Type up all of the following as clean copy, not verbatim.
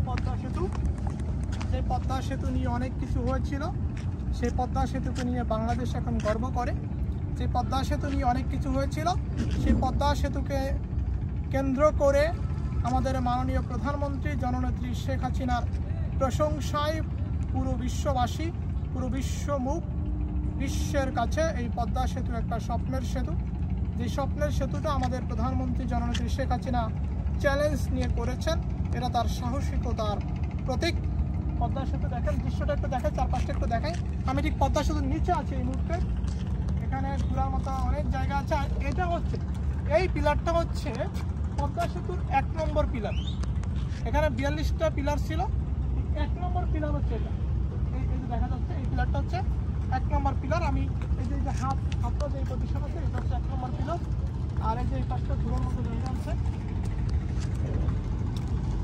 পদ্মা সেতু। যে পদ্মা সেতু নিয়ে অনেক কিছু হয়েছিল, সেই পদ্মা সেতুকে নিয়ে বাংলাদেশ এখন গর্ব করে। যে পদ্মা সেতু নিয়ে অনেক কিছু হয়েছিল, সেই পদ্মা সেতুকে কেন্দ্র করে আমাদের মাননীয় প্রধানমন্ত্রী জননেত্রী শেখ হাসিনার প্রশংসায় পুরো বিশ্ববাসী, পুরো বিশ্বের কাছে এই পদ্মা সেতু একটা স্বপ্নের সেতু। যে স্বপ্নের সেতুটা আমাদের প্রধানমন্ত্রী জননেত্রী শেখ হাসিনা চ্যালেঞ্জ নিয়ে করেছেন, এটা তার সাহসিকতার প্রতীক। পদ্মা সেতু দেখেন, দৃশ্যটা একটু দেখেন, চারপাশটা একটু দেখাই। আমি ঠিক পদ্মা সেতুর নিচে আছি এই মুহূর্তে। এখানে ঘোরার মতো অনেক জায়গা আছে। আর এটা হচ্ছে, এই পিলারটা হচ্ছে পদ্মা সেতুর 1 নম্বর পিলার। এখানে 42টা পিলার ছিল, 1 নম্বর পিলার হচ্ছে এটা। এই যে দেখা যাচ্ছে, এই পিলারটা হচ্ছে 1 নম্বর পিলার। আমি এই যে হাতটা যে পজিশন আছে, এটা হচ্ছে 1 নম্বর পিলার। আর এই যে এই পাশটা ঘোরার মতো জায়গা আছে,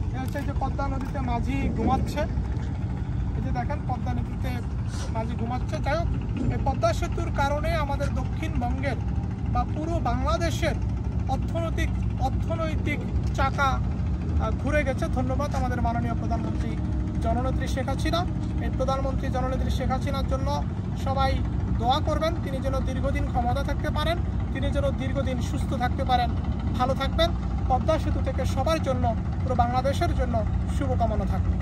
এটা হচ্ছে এই যে পদ্মা নদীতে মাঝি ঘুমাচ্ছে। এই যে দেখেন, পদ্মা নদীতে মাঝি ঘুমাচ্ছে। যাই হোক, এই পদ্মা সেতুর কারণে আমাদের দক্ষিণবঙ্গের বা পুরো বাংলাদেশের অর্থনৈতিক চাকা ঘুরে গেছে। ধন্যবাদ আমাদের মাননীয় প্রধানমন্ত্রী জননেত্রী শেখ হাসিনা। এই প্রধানমন্ত্রী জননেত্রী শেখ হাসিনার জন্য সবাই দোয়া করবেন, তিনি যেন দীর্ঘদিন ক্ষমতা থাকতে পারেন, তিনি যেন দীর্ঘদিন সুস্থ থাকতে পারেন, ভালো থাকবেন। পদ্মা সেতু থেকে সবার জন্য, পুরো বাংলাদেশের জন্য শুভকামনা থাকবে।